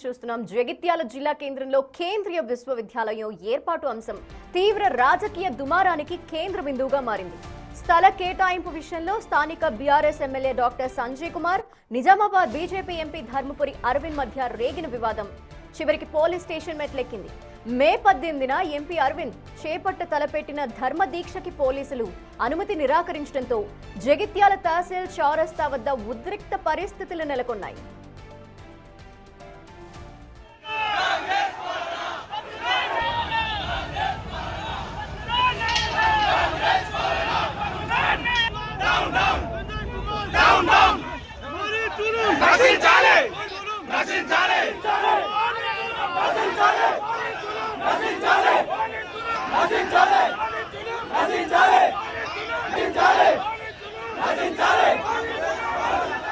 చూస్తున్నాం. జగిత్యాల జిల్లా కేంద్రంలో కేంద్రీయ విశ్వవిద్యాలయం ఏర్పాటు అంశం తీవ్ర రాజకీయ దుమారానికి కేంద్ర బిందువుగా మారింది. స్థల కేటాయింపు విషయంలో స్థానిక BRS MLA doctor Sanjay Kumar, Nizamabad BJP MP Dharmapuri Arvind మధ్య రేగిన వివాదం చివరికి పోలీస్ స్టేషన్ మెట్లెక్కింది. మే 18న ఎంపీ అరవింద్ చేపట్ట తలపెట్టిన ధర్మ దీక్షకి పోలీసులు అనుమతి నిరాకరించడంతో జగిత్యాల తహసీల్ చౌరస్తా వద్ద ఉద్రిక్త పరిస్థితులు నెలకొన్నాయి.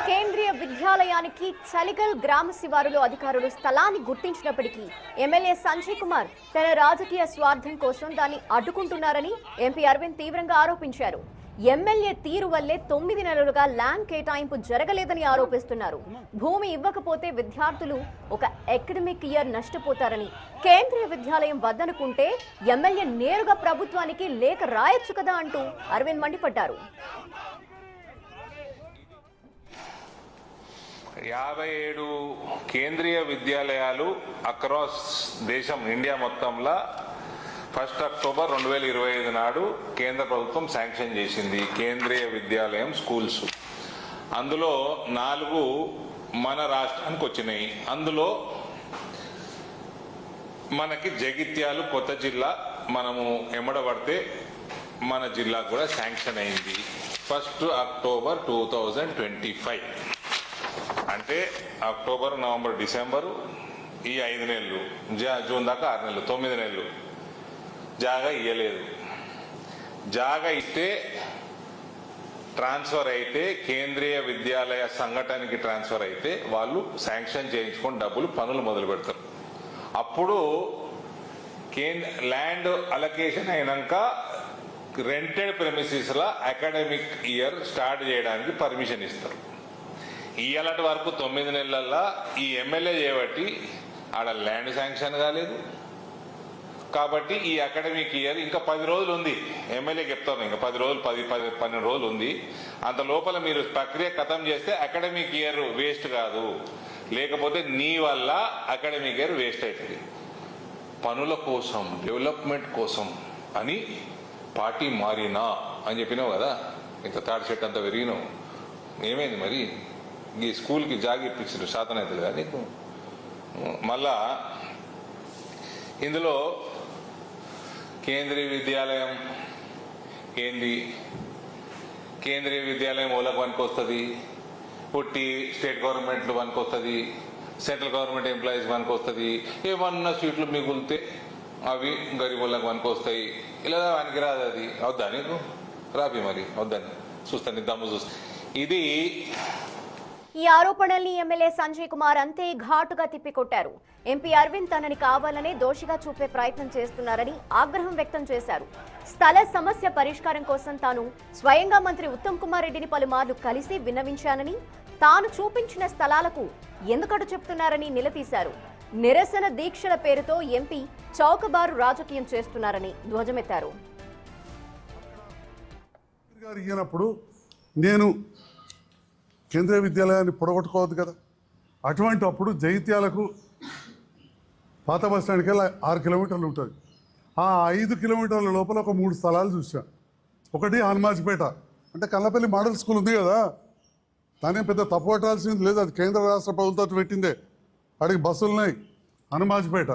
కేంద్రీయ విద్యాలయానికి చలిగల్ గ్రామ శివారులో అధికారులు స్థలాన్ని గుర్తించినప్పటికీ ఎమ్మెల్యే సంజయ్ కుమార్ తన రాజకీయ స్వార్థం కోసం దాన్ని అడ్డుకుంటున్నారని ఎంపీ అరవింద్ తీవ్రంగా ఆరోపించారు. ఎమ్మెల్యే తీరు వల్లే 9 నెలలుగా ల్యాండ్ కేటాయింపు జరగలేదని ఆరోపిస్తున్నారు. భూమి ఇవ్వకపోతే విద్యార్థులు ఒక అకాడమిక్ ఇయర్ నష్టపోతారని, కేంద్రీయ విద్యాలయం వద్దనుకుంటే ఎమ్మెల్యే నేరుగా ప్రభుత్వానికి లేఖ రాయొచ్చు కదా అంటూ అరవింద్ మండిపడ్డారు. 57 కేంద్రీయ విద్యాలయాలు అక్రాస్ దేశం ఇండియా మొత్తంలో 1 అక్టోబర్ 2025 నాడు కేంద్ర ప్రభుత్వం శాంక్షన్ చేసింది కేంద్రీయ విద్యాలయం స్కూల్స్. అందులో 4 మన రాష్ట్రానికి వచ్చినాయి. అందులో మనకి జగిత్యాలు కొత్త జిల్లా మనము ఎమ్మడబడితే మన జిల్లాకు కూడా శాంక్షన్ అయింది 1 అక్టోబర్ 2025. అంటే అక్టోబర్, నవంబర్, డిసెంబరు ఈ 5 నెలలు, జూన్ దాకా 6 నెలలు, 9 నెలలు జాగా ఇవ్వలేదు. జాగా ఇస్తే ట్రాన్స్ఫర్ అయితే కేంద్రీయ విద్యాలయ సంఘటనకి ట్రాన్స్ఫర్ అయితే వాళ్ళు శాంక్షన్ చేయించుకొని డబ్బులు పనులు మొదలు పెడతారు. అప్పుడు ల్యాండ్ అలొకేషన్ అయినాక రెంటెడ్ ప్రెమిసెస్ల అకాడమిక్ ఇయర్ స్టార్ట్ చేయడానికి పర్మిషన్ ఇస్తారు. ఇయ్యాలటి వరకు 9 నెలల్లో ఈ ఎమ్మెల్యే చేయబట్టి ఆడ ల్యాండ్ శాంక్షన్ కాలేదు. కాబట్టి ఈ అకాడమిక్ ఇయర్ ఇంకా 10 రోజులు ఉంది. ఎమ్మెల్యే చెప్తాను ఇంకా 10 రోజులు, 12 రోజులు ఉంది. అంత లోపల మీరు ప్రక్రియ ఖతం చేస్తే అకాడమిక్ ఇయర్ వేస్ట్ కాదు, లేకపోతే నీ వల్ల అకాడమిక్ ఇయర్ వేస్ట్ అవుతుంది. పనుల కోసం, డెవలప్మెంట్ కోసం అని పార్టీ మారినా అని చెప్పినావు కదా. ఇంత తాడి చెట్టు అంతా పెరిగినావు, ఏమైంది మరి? ఈ స్కూల్కి జాగి ఇప్పించారు, శాతం అవుతుంది కదా నీకు. మళ్ళా ఇందులో కేంద్రీయ విద్యాలయం ఏంది? కేంద్రీయ విద్యాలయం ఓలకు పనికి వస్తుంది, పుట్టి స్టేట్ గవర్నమెంట్లు పనికి వస్తుంది, సెంట్రల్ గవర్నమెంట్ ఎంప్లాయీస్ పనికి వస్తుంది. ఏమన్నా సీట్లు మిగులితే అవి గరీబ్ వాళ్ళకి పనికి వస్తాయి. ఇలా వానికి రాదు. అది వద్దా నీకు? రాబి మరి వద్దని చూస్తాను, నీ దమ్ము చూస్తా. ఇది ఈ ఆరోపణల్ని ఎమ్మెల్యే సంజయ్ కుమార్ అంతే ఘాటుగా తిప్పికొట్టారు. ఎంపీ అరవింద్ తనని కావాలనే దోషిగా చూపే ప్రయత్నం చేస్తున్నారని ఆగ్రహం వ్యక్తం చేశారు. స్థల సమస్య పరిష్కారం కోసం తాను స్వయంగా మంత్రి ఉత్తమ్ కుమార్ రెడ్డిని పలుమార్లు కలిసి విన్నవించానని, తాను చూపించిన స్థలాలకు ఎందుకటు చెప్తున్నారని నిలదీశారు. నిరసన దీక్షల పేరుతో ఎంపీ చౌకబారు రాజకీయం చేస్తున్నారని ధ్వజమెత్తారు. కేంద్రీయ విద్యాలయాన్ని పొడగొట్టుకోవద్దు కదా. అటువంటి అప్పుడు జగిత్యాలకు పాత బస్ స్టాండ్కి వెళ్ళి 6 కిలోమీటర్లు ఉంటుంది. ఆ 5 కిలోమీటర్ల లోపల ఒక 3 స్థలాలు చూసా. ఒకటి హనుమాజ్పేట, అంటే కల్లపల్లి మోడల్ స్కూల్ ఉంది కదా, దాని పెద్ద తప్పు పట్టాల్సింది లేదు. అది కేంద్ర రాష్ట్ర ప్రభుత్వం పెట్టిందే, అడిగి బస్సులు ఉన్నాయి. హనుమాజ్పేట.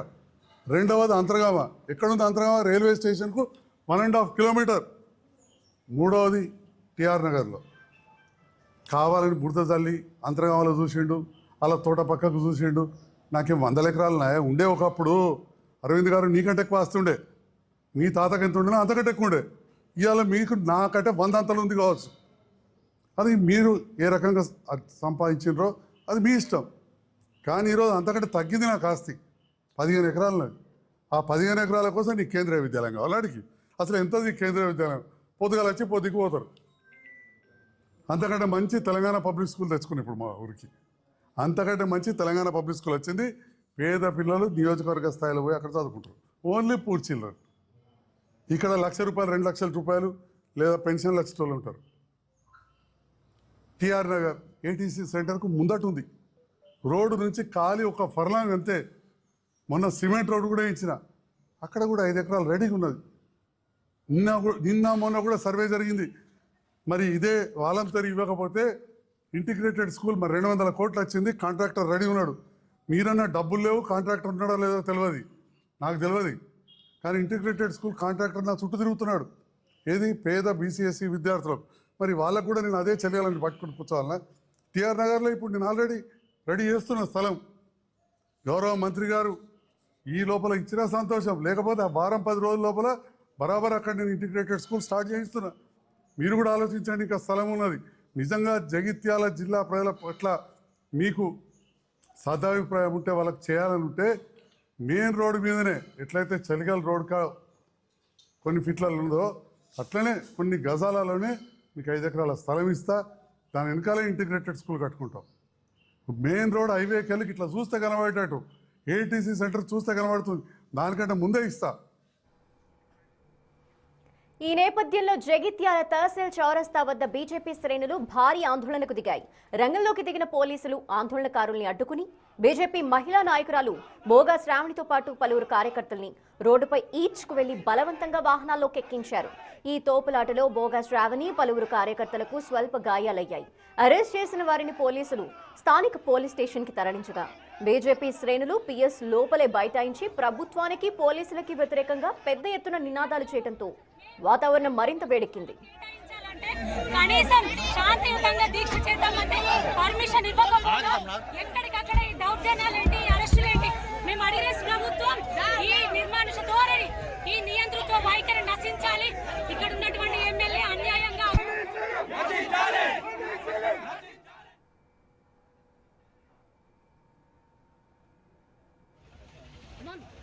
రెండవది అంతర్గామ. ఎక్కడుంది అంతర్గామ? రైల్వే స్టేషన్కు 1.5 కిలోమీటర్. మూడవది టిఆర్ నగర్లో. కావాలని బురద చల్లి అంతర్గామంలో చూసిండు, అలా తోట పక్కకు చూసిండు. నాకేం 100 ఎకరాలు ఉండే ఒకప్పుడు. అరవింద్ గారు నీకంటే ఎక్కువ వస్తుండే, మీ తాతకి ఎంత ఉండేనా అంతకంటే ఎక్కువ ఉండే. ఇవాళ మీకు నాకంటే 100 అంతలు ఉంది కావచ్చు. అది మీరు ఏ రకంగా సంపాదించినరో అది మీ ఇష్టం. కానీ ఈరోజు అంతకంటే తగ్గింది నాకు ఆస్తి, 15 ఎకరాలు నాకు. ఆ 15 ఎకరాల కోసం నీకు కేంద్రీయ విద్యాలయం కావాలి. అడిగి అసలు ఎంతది కేంద్రీయ విద్యాలయం? పొద్దుగాలు వచ్చి పొద్దుకు పోతారు. అంతకంటే మంచి తెలంగాణ పబ్లిక్ స్కూల్ తెచ్చుకుని ఇప్పుడు మా ఊరికి అంతకంటే మంచి తెలంగాణ పబ్లిక్ స్కూల్ వచ్చింది. పేద పిల్లలు నియోజకవర్గ స్థాయిలో పోయి అక్కడ చదువుకుంటారు. Only poor children. ఇక్కడ ₹1,00,000 ₹2,00,000 లేదా పెన్షన్లు వచ్చేటోళ్ళు ఉంటారు. టిఆర్ నగర్ ఏటీసీ సెంటర్కు ముందట ఉంది. రోడ్డు నుంచి ఖాళీ ఒక ఫర్లాంగ్ అంతే. మొన్న సిమెంట్ రోడ్డు కూడా ఇచ్చిన, అక్కడ కూడా 5 ఎకరాలు రెడీగా ఉన్నది. నిన్న మొన్న కూడా సర్వే జరిగింది. మరి ఇదే వాలంతరీ ఇవ్వకపోతే ఇంటిగ్రేటెడ్ స్కూల్ మరి 200 కోట్లు వచ్చింది. కాంట్రాక్టర్ రెడీ ఉన్నాడు. మీరన్నా డబ్బులు లేవు, కాంట్రాక్టర్ ఉన్నాడో లేదో తెలియదు, నాకు తెలియదు. కానీ ఇంటిగ్రేటెడ్ స్కూల్ కాంట్రాక్టర్ నా చుట్టూ తిరుగుతున్నాడు. ఏది పేద బీసీఎస్సీ విద్యార్థులకు. మరి వాళ్ళకు కూడా నేను అదే చెయ్యాలని పట్టుకుని కూర్చోవాలన్నా? టిఆర్ నగర్లో ఇప్పుడు నేను ఆల్రెడీ రెడీ చేస్తున్న స్థలం గౌరవ మంత్రి గారు ఈ లోపల ఇచ్చినా సంతోషం, లేకపోతే ఆ వారం 10 రోజుల లోపల బరాబర్ అక్కడ నేను ఇంటిగ్రేటెడ్ స్కూల్ స్టార్ట్ చేయిస్తున్నా. మీరు కూడా ఆలోచించండి, ఇంకా స్థలం ఉన్నది. నిజంగా జగిత్యాల జిల్లా ప్రజల పట్ల మీకు సదాభిప్రాయం ఉంటే, వాళ్ళకి చేయాలని ఉంటే, మెయిన్ రోడ్డు మీదనే ఎట్లయితే చలిగల్ రోడ్ కొన్ని ఫీట్లలో ఉందో అట్లనే కొన్ని గజాలలోనే మీకు 5 ఎకరాల స్థలం ఇస్తా. దాని వెనకాలే ఇంటిగ్రేటెడ్ స్కూల్ కట్టుకుంటాం. మెయిన్ రోడ్ హైవేకి వెళ్ళి ఇట్లా చూస్తే కనబడేటట్టు ఏటీసీ సెంటర్ చూస్తే కనబడుతుంది, దానికంటే ముందే ఇస్తా. ఈ నేపథ్యంలో జగిత్యాల తహసీల్ చౌరస్తా వద్ద బీజేపీ శ్రేణులు భారీ ఆందోళనకు దిగాయి. రంగంలోకి దిగిన పోలీసులు ఆందోళనకారుల్ని అడ్డుకుని బీజేపీ మహిళా నాయకురాలు బోగా శ్రావణితో పాటు పలువురు కార్యకర్తల్ని రోడ్డుపై ఈడ్చుకు వెళ్లి బలవంతంగా వాహనాల్లోకి ఎక్కించారు. ఈ తోపులాటలో బోగా శ్రావణి పలువురు కార్యకర్తలకు స్వల్ప గాయాలయ్యాయి. అరెస్ట్ చేసిన వారిని పోలీసులు స్థానిక పోలీస్ స్టేషన్కి తరలించగా బీజేపీ శ్రేణులు పిఎస్ లోపలే బైఠాయించి ప్రభుత్వానికి పోలీసులకి వ్యతిరేకంగా పెద్ద ఎత్తున నినాదాలు చేయడంతో వాతావరణం మరింత వేడెక్కింది. కనీసం శాంతియుతంగా దీక్ష చేద్దామంటే పర్మిషన్ ఇవ్వకపోవడం, ఎక్కడికక్కడ ఈ దౌర్జన్యాలేంటి, అరెస్టులేంటి? మేము అడిగే ప్రభుత్వం ఈ నిర్మానుష ధోరణి, ఈ నియంతృత్వ వైఖరి నశించాలి. ఇక్కడ ఉన్నటువంటి ఎమ్మెల్యే అన్యాయంగా Come on.